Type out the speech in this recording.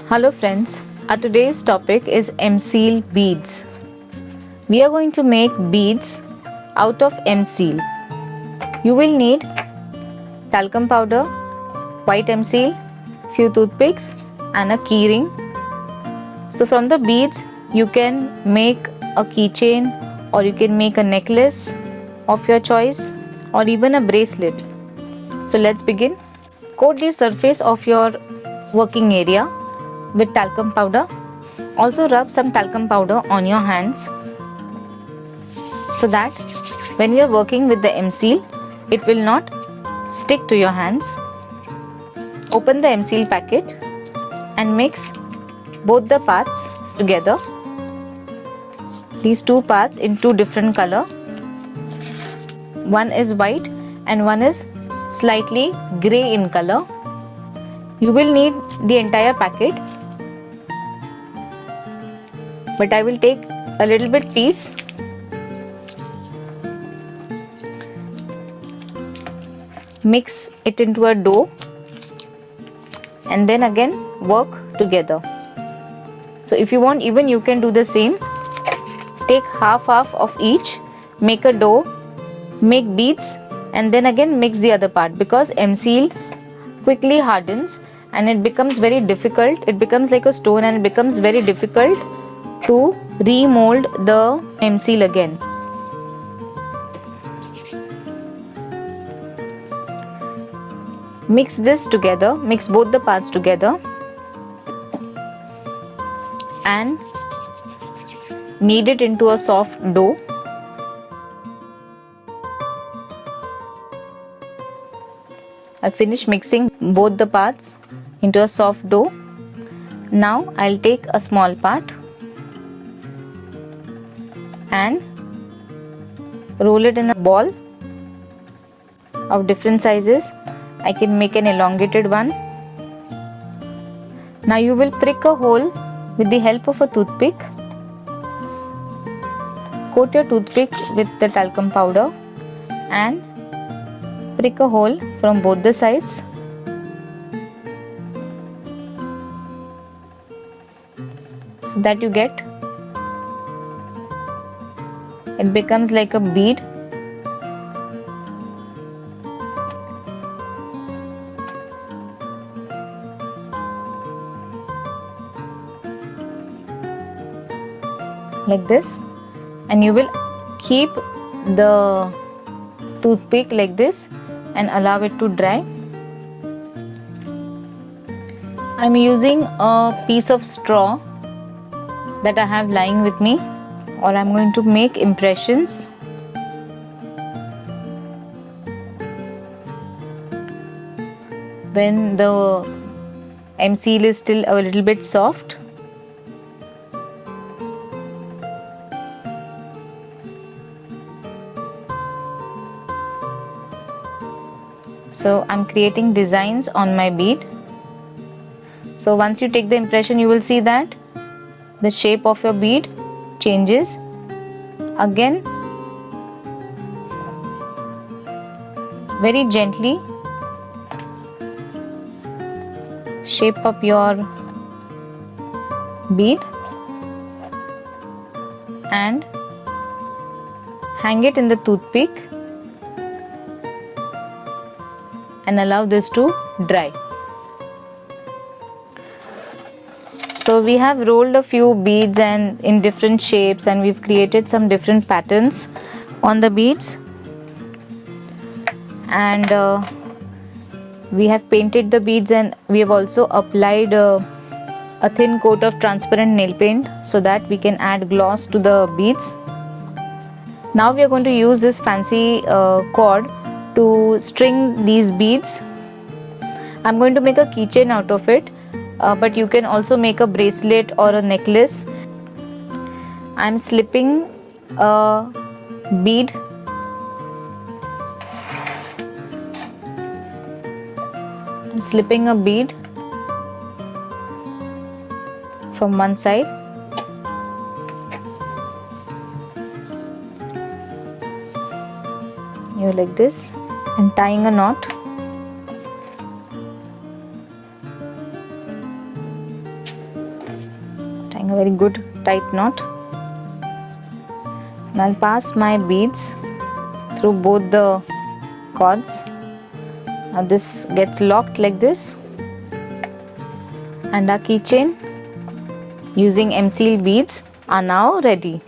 Hello friends, our today's topic is M-Seal beads. We are going to make beads out of M-Seal. You will need talcum powder, white M-Seal, few toothpicks and a key ring. So from the beads you can make a keychain, or you can make a necklace of your choice, or even a bracelet. So let's begin. Coat the surface of your working area with talcum powder. Also rub some talcum powder on your hands so that when you are working with the M-Seal, it will not stick to your hands. Open the M-Seal packet and mix both the parts together. These two parts in two different color. One is white and one is slightly grey in color. You will need the entire packet, but I will take a little bit piece. Mix it into a dough and then again work together. So if you want, even you can do the same. Take half of each, make a dough, make beads and then again mix the other part, because M-Seal quickly hardens and it becomes very difficult. It becomes like a stone and it becomes very difficult to remold the M-Seal again. Mix this together, mix both the parts together and knead it into a soft dough. I finished mixing both the parts into a soft dough. Now I'll take a small part and roll it in a ball of different sizes. I can make an elongated one. Now you will prick a hole with the help of a toothpick. Coat your toothpick with the talcum powder and prick a hole from both the sides. So that you get, it becomes like a bead. Like this, and you will keep the toothpick like this and allow it to dry. I am using a piece of straw that I have lying with me, or I am going to make impressions. When the M-Seal is still a little bit soft, so I'm creating designs on my bead. So once you take the impression, you will see that the shape of your bead changes. Again, very gently shape up your bead and hang it in the toothpick and allow this to dry. So we have rolled a few beads and in different shapes, and we've created some different patterns on the beads, and we have painted the beads, and we have also applied a thin coat of transparent nail paint so that we can add gloss to the beads. Now we are going to use this fancy cord to string these beads. I'm going to make a keychain out of it, but you can also make a bracelet or a necklace. I'm slipping a bead from one side like this, and tying a knot. Tying a very good tight knot. And I'll pass my beads through both the cords. Now this gets locked like this, and our keychain using M-Seal beads are now ready.